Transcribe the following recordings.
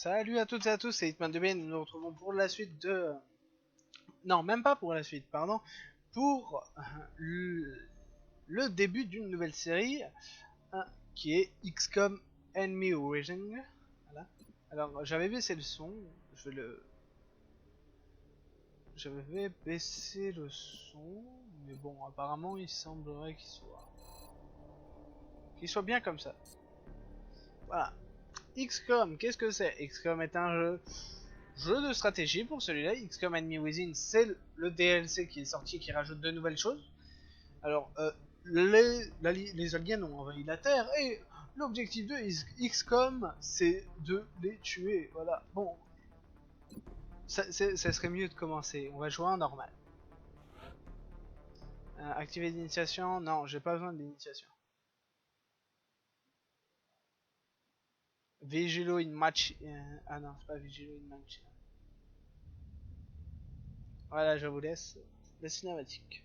Salut à toutes et à tous, c'est Hitman2B, nous nous retrouvons pour la suite de... Non, même pas pour la suite, pardon. Pour le début d'une nouvelle série, qui est XCOM Enemy Within. Voilà. Alors, j'avais baissé le son, je vais baisser le son, mais bon, apparemment il semblerait qu'il soit bien comme ça. Voilà. XCOM, qu'est-ce que c'est? XCOM est un jeu de stratégie pour celui-là. XCOM Enemy Within, c'est le DLC qui est sorti et qui rajoute de nouvelles choses. Alors, les aliens ont envahi la Terre et l'objectif de XCOM, c'est de les tuer. Voilà. Bon, ça serait mieux de commencer. On va jouer en normal. Activer l'initiation? Non, j'ai pas besoin de l'initiation. Vigilo in match. Ah non, c'est pas Vigilo in match. Voilà, je vous laisse la cinématique.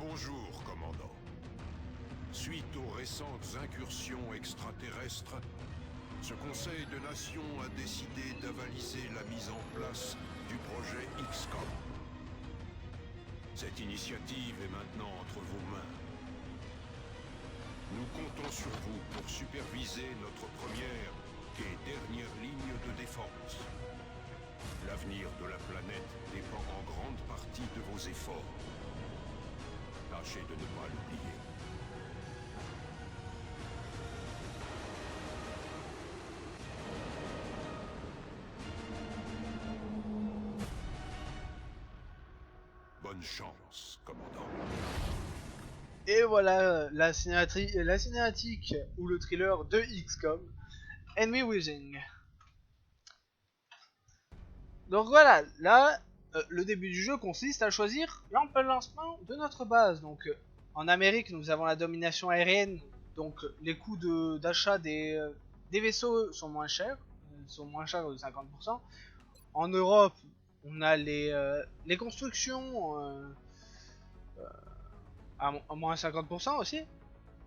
Bonjour, commandant. Suite aux récentes incursions extraterrestres, ce Conseil de Nations a décidé d'avaliser la mise en place du projet XCOM. Cette initiative est maintenant entre vos mains. Nous comptons sur vous pour superviser notre première et dernière ligne de défense. L'avenir de la planète dépend en grande partie de vos efforts. Tâchez de ne pas l'oublier. Bonne chance, commandant. Et voilà la cinématique ou le thriller de XCOM Enemy Within. Donc voilà, là, le début du jeu consiste à choisir l'emplacement de notre base. Donc en Amérique, nous avons la domination aérienne, donc les coûts d'achat des vaisseaux sont moins chers de 50%. En Europe, on a les constructions à moins 50% aussi.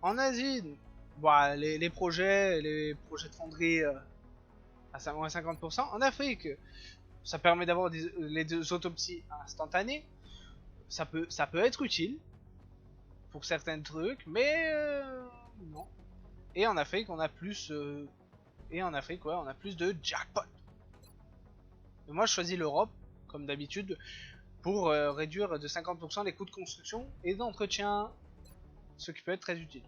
En Asie, bah, les projets de fonderie à moins 50%. En Afrique, ça permet d'avoir les autopsies instantanées. Ça peut être utile pour certains trucs, mais non. Et en Afrique, on a plus on a plus de jackpot. Et moi, je choisis l'Europe, comme d'habitude, pour réduire de 50% les coûts de construction et d'entretien, ce qui peut être très utile.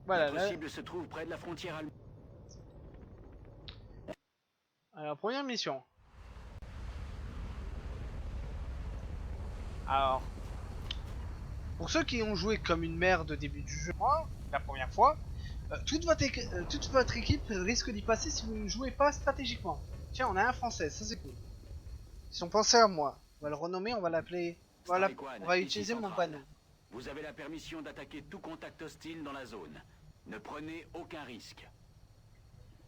Voilà, Notre cible se trouve près de la frontière allemande. alors, première mission. Alors, pour ceux qui ont joué comme une merde au début du jeu, moi, la première fois, toute votre équipe risque d'y passer si vous ne jouez pas stratégiquement. Tiens, on a un français, ça c'est cool. Ils ont pensé à moi. On va le renommer, on va l'appeler... Voilà, on va utiliser mon panneau. Vous avez la permission d'attaquer tout contact hostile dans la zone. Ne prenez aucun risque.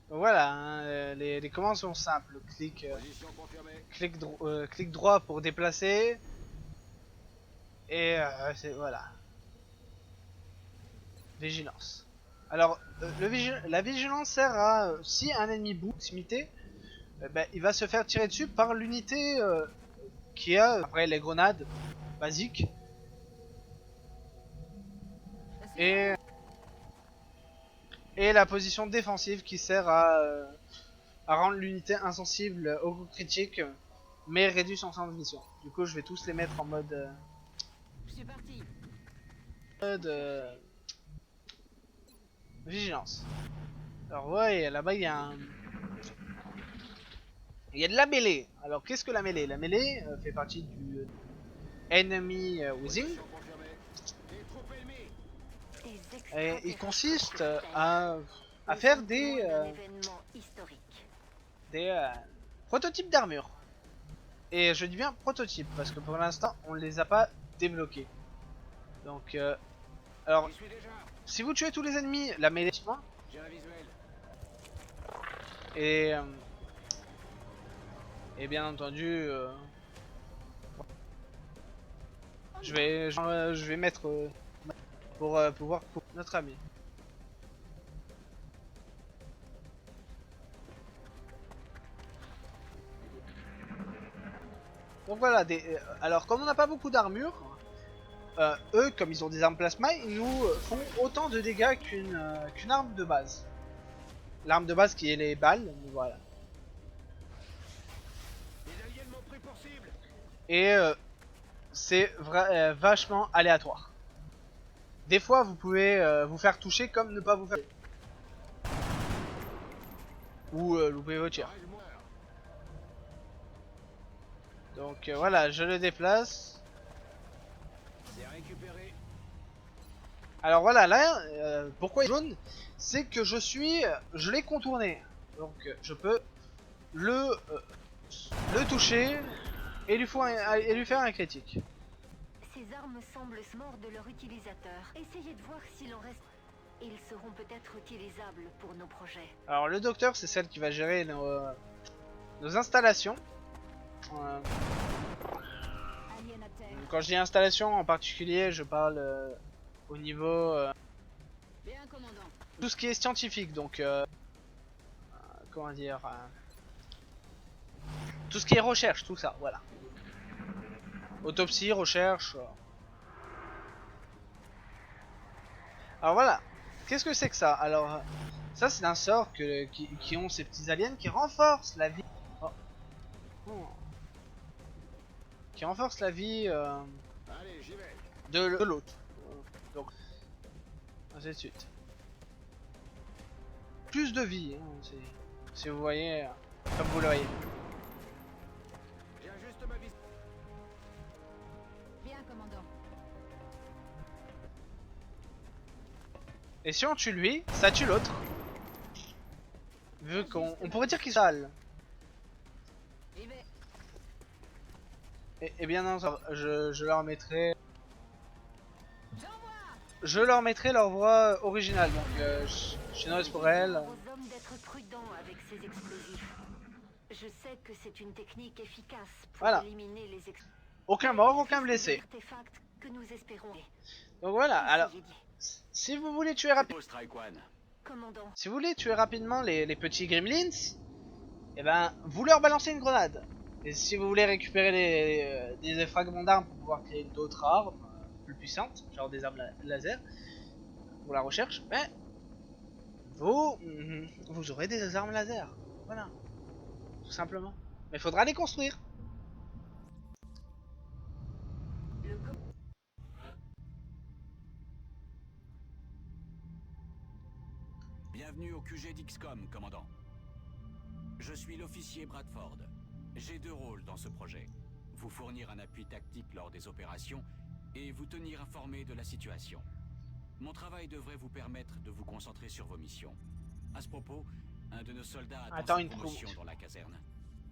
Donc voilà, hein, les commandes sont simples. Position confirmée. Clic droit pour déplacer. Et voilà. Vigilance. Alors, la vigilance sert à... si un ennemi bouge proximité, ben, il va se faire tirer dessus par l'unité qui a, après les grenades basiques. Et, et la position défensive qui sert à rendre l'unité insensible aux coups critiques, mais réduit son champ de vision. Du coup, je vais tous les mettre en mode... Je suis parti. mode vigilance. Alors ouais, là-bas il y a un... Il y a de la mêlée. Alors qu'est-ce que la mêlée? La mêlée fait partie du enemy within. Position confirmée. Des troupes ennemies. Et il consiste à faire des prototypes d'armure. Et je dis bien prototypes parce que pour l'instant on ne les a pas débloqués. Donc alors J'y suis déjà. si vous tuez tous les ennemis, la mêlée J'ai un visuel. et et bien entendu je vais mettre pour pouvoir couper notre ami. Donc voilà, alors comme on n'a pas beaucoup d'armure, eux comme ils ont des armes plasma, ils nous font autant de dégâts qu'une arme de base. L'arme de base qui est les balles, voilà. Les aliens m'ont pris pour cible. Et c'est vachement aléatoire. Des fois vous pouvez vous faire toucher comme ne pas vous faire. Ou louper vos tirs. Arrive-moi. Donc voilà, je le déplace. C'est récupéré. Alors voilà, là, pourquoi il est jaune, c'est que je l'ai contourné. Donc je peux le toucher et lui faire un critique. Ces armes semblent morts de leur utilisateur. Essayez de voir s'il en reste. Ils seront peut-être utilisables pour nos projets. Alors le docteur, c'est celle qui va gérer nos installations. Alien à terre. Quand je dis installation en particulier, je parle au niveau Bien, commandant. tout ce qui est scientifique, donc comment dire, tout ce qui est recherche, tout ça, voilà. Autopsie, recherche. Alors voilà, qu'est-ce que c'est que ça? Alors ça c'est un sort qui ont ces petits aliens qui renforcent la vie. Oh. Oh. Qui renforce la vie Allez, j'y vais. de l'autre. Donc ainsi de suite. Plus de vie, hein, si vous voyez, comme vous le voyez. J'ajuste ma vis. Bien, commandant. Et si on tue lui, ça tue l'autre. Vu qu'on pourrait dire qu'ils sont sales. J'y vais. Et bien non, je leur mettrai. J'envoie. Je leur mettrai leur voix originale, donc je note pour elle. Aux hommes d'être prudents avec ces explosifs. Je sais que c'est une technique efficace pour Voilà. éliminer les Aucun mort, aucun blessé. artefacts que nous espérons. Donc voilà, alors Essayez d'y- si vous voulez tuer rapidement, Strike One. Commandant. si vous voulez tuer rapidement les petits gremlins, et ben vous leur balancez une grenade. Et si vous voulez récupérer des fragments d'armes pour pouvoir créer d'autres armes plus puissantes, genre des armes laser pour la recherche, ben vous aurez des armes laser. Voilà, tout simplement. Mais il faudra les construire. Le com- Bienvenue au QG d'XCOM, commandant. Je suis l'officier Bradford. J'ai deux rôles dans ce projet. Vous fournir un appui tactique lors des opérations et vous tenir informé de la situation. Mon travail devrait vous permettre de vous concentrer sur vos missions. À ce propos, un de nos soldats attend Attends sa une promotion promotion. dans la caserne.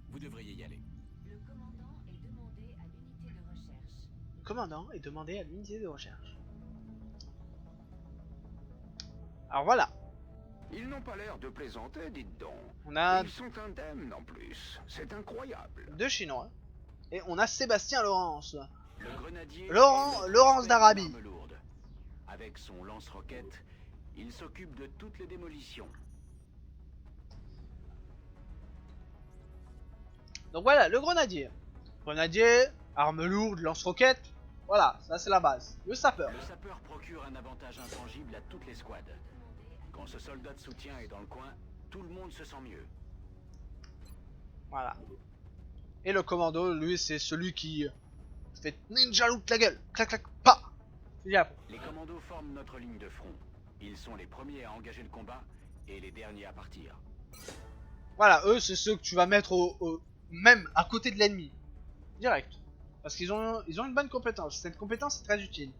Vous devriez y aller. Le commandant est demandé à l'unité de recherche. Le commandant est demandé à l'unité de recherche. Alors voilà. Ils n'ont pas l'air de plaisanter, dites donc. On a Ils sont indemnes en plus. C'est incroyable. 2 Chinois. Et on a Sébastien Laurence. Le grenadier Laurence est d'Arabie. une arme lourde. Avec son lance-roquette, il s'occupe de toutes les démolitions. Donc voilà, le grenadier. Grenadier, arme lourde, lance-roquette. Voilà, ça c'est la base. Le sapeur. Le sapeur procure un avantage intangible à toutes les squads. Quand ce soldat de soutien est dans le coin, tout le monde se sent mieux. Voilà. Et le commando, lui, c'est celui qui fait ninja loot la gueule. Clac clac, pas. Les commandos forment notre ligne de front. Ils sont les premiers à engager le combat et les derniers à partir. Voilà, eux, c'est ceux que tu vas mettre même à côté de l'ennemi. Direct. Parce qu'ils ont une bonne compétence. Cette compétence est très utile.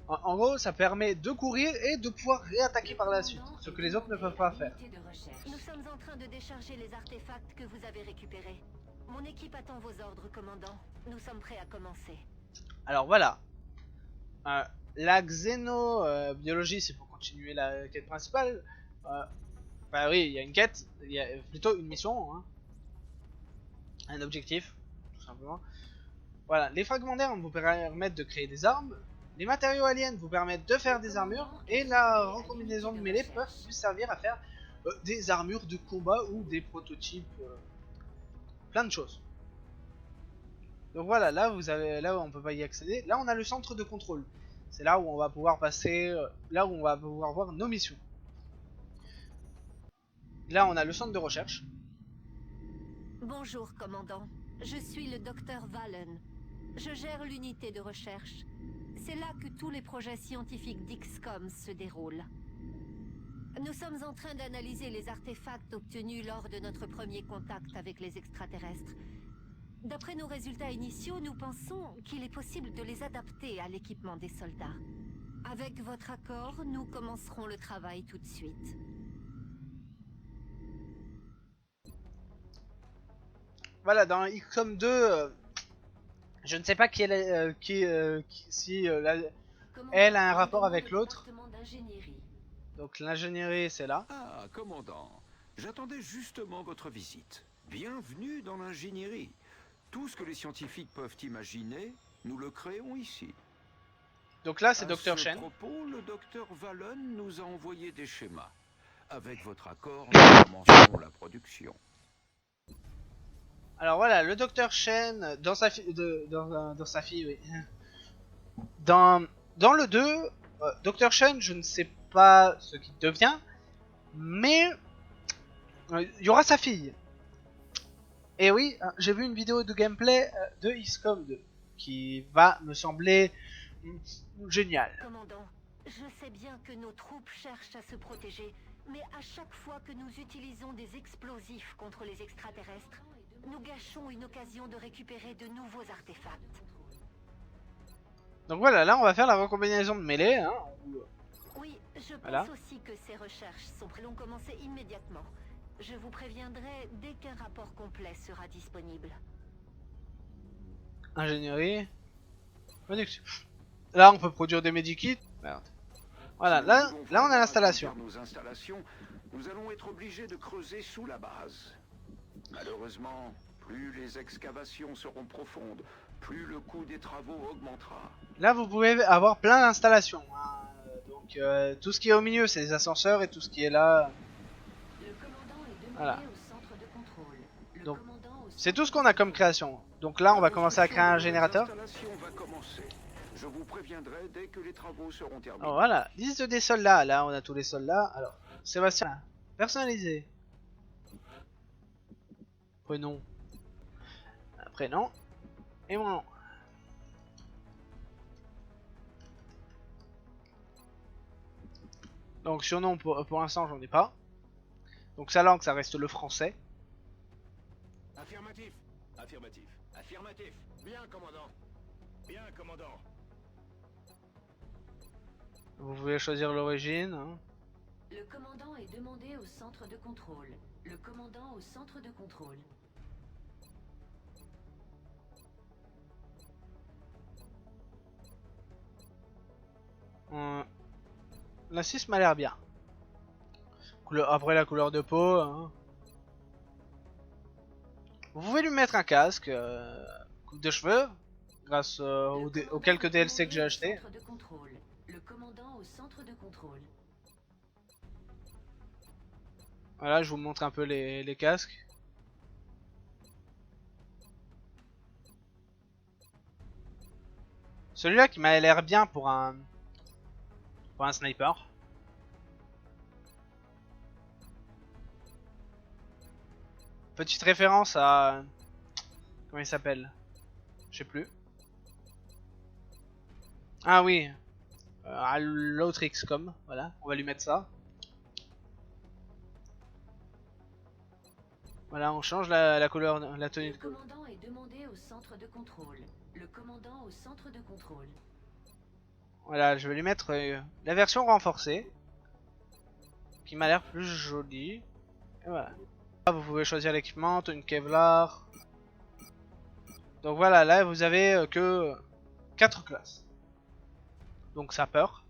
En gros, ça permet de courir et de pouvoir réattaquer par la suite. Ce que les autres ne peuvent pas faire. Nous sommes en train de décharger les artefacts que vous avez récupérés. Mon équipe attend vos ordres, commandant. Nous sommes prêts à commencer. Alors voilà. La xénobiologie, c'est pour continuer la quête principale. Bah oui, il y a une quête. Il y a plutôt une mission. Hein. Un objectif, tout simplement. Voilà, les fragments d'armes vous permettent de créer des armes. Les matériaux aliens vous permettent de faire des armures. Et la recombinaison de mêlée peut vous servir à faire des armures de combat ou des prototypes. Plein de choses. Donc voilà, là vous avez, là on peut pas y accéder. Là on a le centre de contrôle. C'est là où on va pouvoir passer, là où on va pouvoir voir nos missions. Là on a le centre de recherche. Bonjour, commandant. Je suis le docteur Valen. Je gère l'unité de recherche. C'est là que tous les projets scientifiques d'XCOM se déroulent. Nous sommes en train d'analyser les artefacts obtenus lors de notre premier contact avec les extraterrestres. D'après nos résultats initiaux, nous pensons qu'il est possible de les adapter à l'équipement des soldats. Avec votre accord, nous commencerons le travail tout de suite. Voilà, dans XCOM 2, je ne sais pas qui est si elle a un rapport avec l'autre. Donc l'ingénierie c'est là. Ah, commandant. J'attendais justement votre visite. Bienvenue dans l'ingénierie. Tout ce que les scientifiques peuvent imaginer, nous le créons ici. Donc là c'est À Dr. ce Shen. propos, le docteur Valen nous a envoyé des schémas. Avec votre accord, nous commencerons la production. Alors voilà, le Dr. Shen dans sa fille, dans sa fille, oui. Dans le 2, Dr. Shen, je ne sais pas ce qu'il devient, mais il y aura sa fille. Et oui, j'ai vu une vidéo de gameplay de XCOM 2 qui va me sembler géniale. Commandant, je sais bien que nos troupes cherchent à se protéger, mais à chaque fois que nous utilisons des explosifs contre les extraterrestres, nous gâchons une occasion de récupérer de nouveaux artefacts. Donc voilà, là on va faire la recombinaison de mêlée. Hein. Oui, je pense Voilà. aussi que ces recherches sont allons commencer immédiatement. Je vous préviendrai dès qu'un rapport complet sera disponible. Ingénierie. Production. Là on peut produire des medikits. Merde. Voilà, Si là nous on a voulons l'installation. agrandir nos installations, nous allons être obligés de creuser sous la base. Malheureusement, plus les excavations seront profondes, plus le coût des travaux augmentera. Là vous pouvez avoir plein d'installations. Hein. Donc tout ce qui est au milieu c'est les ascenseurs et tout ce qui est là. Le commandant est demandé Voilà. au centre de contrôle. Le Donc, commandant au c'est tout ce qu'on a comme création. Donc là on va commencer à créer un générateur. L'installation va commencer. Je vous préviendrai dès que les travaux seront terminés. Alors voilà, liste des soldats. Là on a tous les soldats. Alors, Sébastien, personnalisé. Prénom. Prénom. Et mon nom. Donc surnom pour l'instant j'en ai pas. Donc sa langue ça reste le français. Affirmatif. Affirmatif. Affirmatif. Bien, commandant. Bien, commandant. Vous pouvez choisir l'origine. Hein. Le commandant est demandé au centre de contrôle. Le commandant au centre de contrôle. La 6 m'a l'air bien. Après la couleur de peau. Hein. Vous pouvez lui mettre un casque, coupe de cheveux, grâce aux quelques DLC que j'ai acheté. Le commandant au centre de contrôle. Voilà, je vous montre un peu les casques. Celui-là qui m'a l'air bien pour un sniper. Petite référence à... Comment il s'appelle? Je sais plus. Ah oui. À l'autre XCOM. Voilà, on va lui mettre ça. Voilà, on change la couleur, la tenue de... Le commandant est demandé au centre de contrôle. Le commandant au centre de contrôle. Voilà, je vais lui mettre la version renforcée. Qui m'a l'air plus jolie. Et voilà. Là, vous pouvez choisir l'équipement, une Kevlar. Donc voilà, là vous avez que 4 classes. Donc sapeur,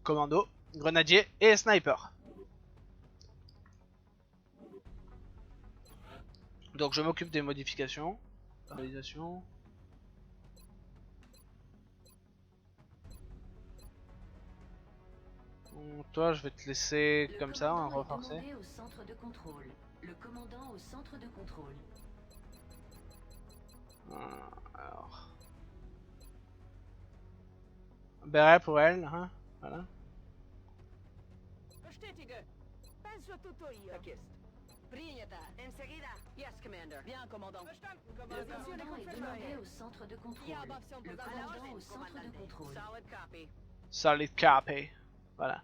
commando, grenadier et sniper. Donc je m'occupe des modifications. Réalisation. Toi je vais te laisser comme ça, en renforcer. Au centre de contrôle. Le commandant au centre de contrôle. Alors. Béret pour elle, hein, voilà. Bestätige. Penso hier. Принято. Enseguida. Yes, Commander. Bien, commandant. Verstanden, Le commandant est demandé au centre de contrôle. Le commandant au centre de contrôle. Solid copy. Solid copy. Voilà.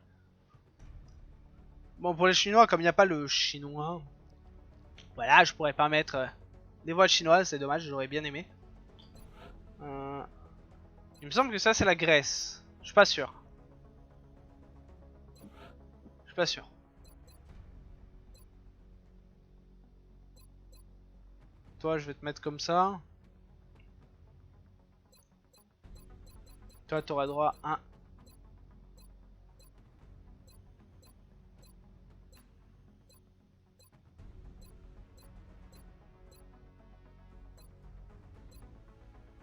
Bon, pour les Chinois, comme il n'y a pas le chinois, voilà, je pourrais pas mettre des voix chinoises, c'est dommage, j'aurais bien aimé. Il me semble que ça c'est la Grèce. Je suis pas sûr. Je suis pas sûr. Toi, je vais te mettre comme ça. Toi, tu auras droit à un.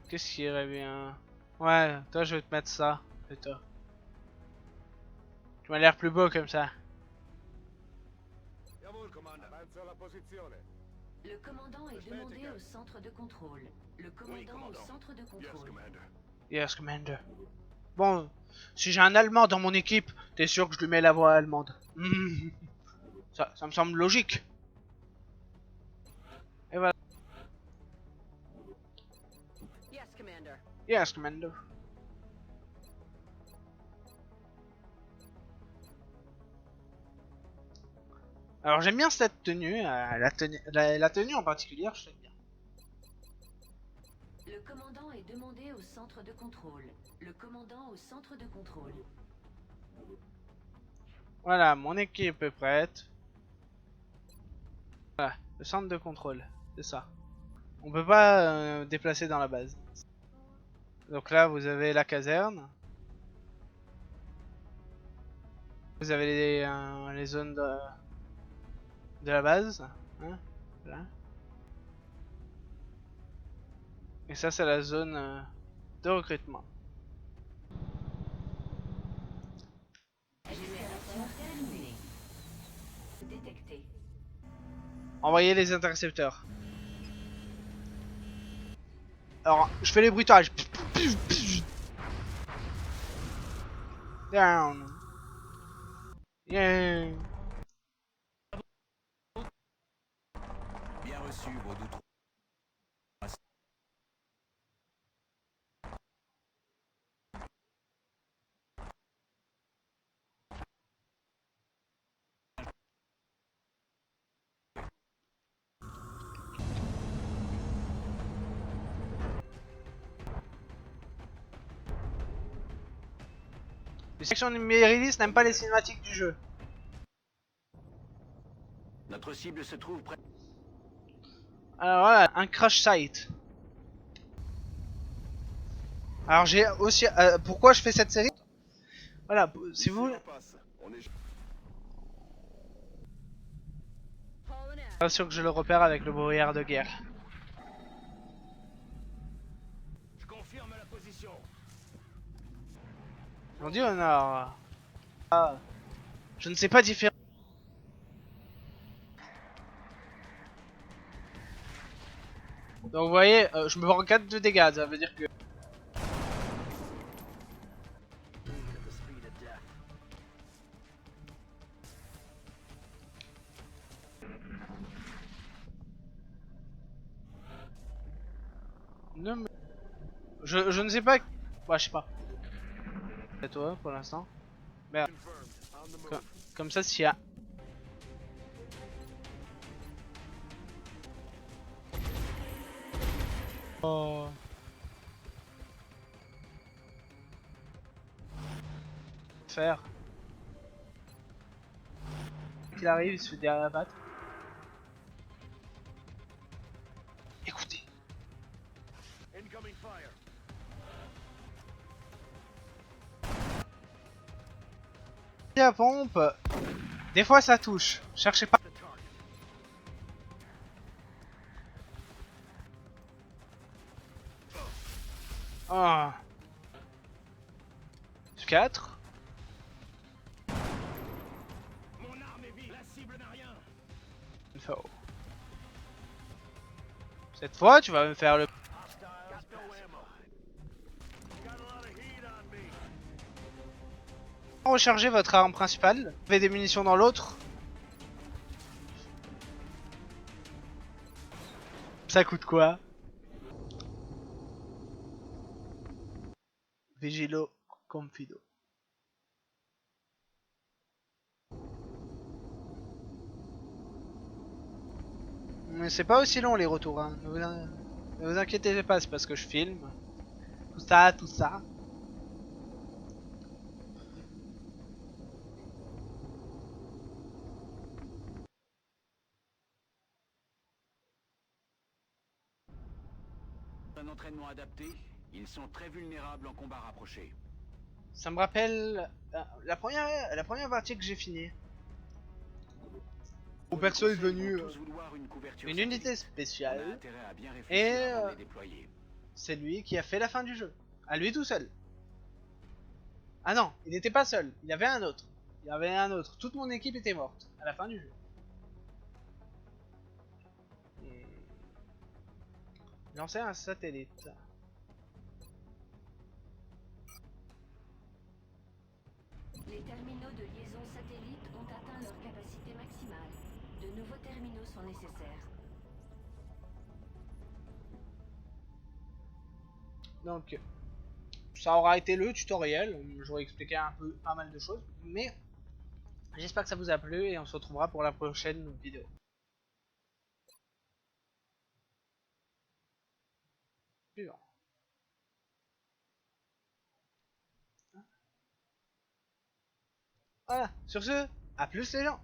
Qu'est-ce qui irait bien? Ouais, toi, je vais te mettre ça. Et toi. Tu m'as l'air plus beau comme ça. Jawohl, Commander. Avanzo alla posizione. Le commandant est demandé au centre de contrôle. Le commandant commandant. au centre de Yes, contrôle. Commander. Yes, Commander. Bon, si j'ai un Allemand dans mon équipe, t'es sûr que je lui mets la voix allemande. Ça me semble logique. Et voilà. Yes, Commander. Yes, Commander. Alors j'aime bien cette tenue, la tenue en particulier, je l'aime bien. Le commandant est demandé au centre de contrôle. Le commandant au centre de contrôle. Voilà, mon équipe est prête. Voilà, le centre de contrôle, c'est ça. On peut pas déplacer dans la base. Donc là, vous avez la caserne. Vous avez les zones de la base. Hein, voilà. Et ça, c'est la zone de recrutement. Génération terminée. Détecté. Envoyez les intercepteurs. Alors, je fais les bruitages. Down. Yeah. Bien reçu, vos doutes. Les sections numérilistes n'aiment pas les cinématiques du jeu. Notre cible se trouve près. Alors voilà, un crash site. Alors j'ai aussi... pourquoi je fais cette série? Voilà, si vous... On est... Pas sûr que je le repère avec le brouillard de guerre. Je confirme la position. On dit on a... Ah, je ne sais pas différer. Donc vous voyez, je me prends 4 de dégâts, ça veut dire que... Ne me... je ne sais pas... Bah je sais pas. C'est toi pour l'instant. Merde. Comme ça s'il y a... Oh... Faire. Il arrive, il se fait derrière la patte. Écoutez. Incoming fire. La pompe, des fois ça touche. Cherchez pas. Oh. 4. Mon arme est vide. La cible n'a rien. Cette fois, tu vas me faire le... Hostile. Got no ammo. Got a lot of heat on me. Recharger votre arme principale. Vous avez des munitions dans l'autre. Ça coûte quoi? Vigilo Confido. Mais c'est pas aussi long les retours, hein. Ne vous inquiétez pas, c'est parce que je filme. Tout ça, tout ça. Un entraînement adapté, ils sont très vulnérables en combat rapproché. Ça me rappelle la première partie que j'ai finie. Mon perso est devenu une unité spéciale. Et c'est lui qui a fait la fin du jeu. À lui tout seul. Ah non, il n'était pas seul. Il y avait un autre. Il y avait un autre. Toute mon équipe était morte à la fin du jeu. Lancer un satellite. Les terminaux de liaison satellite ont atteint leur capacité maximale. De nouveaux terminaux sont nécessaires. Donc, ça aura été le tutoriel. J'aurais expliqué un peu pas mal de choses. Mais j'espère que ça vous a plu et on se retrouvera pour la prochaine vidéo. Suivant. Voilà, sur ce, à plus les gens.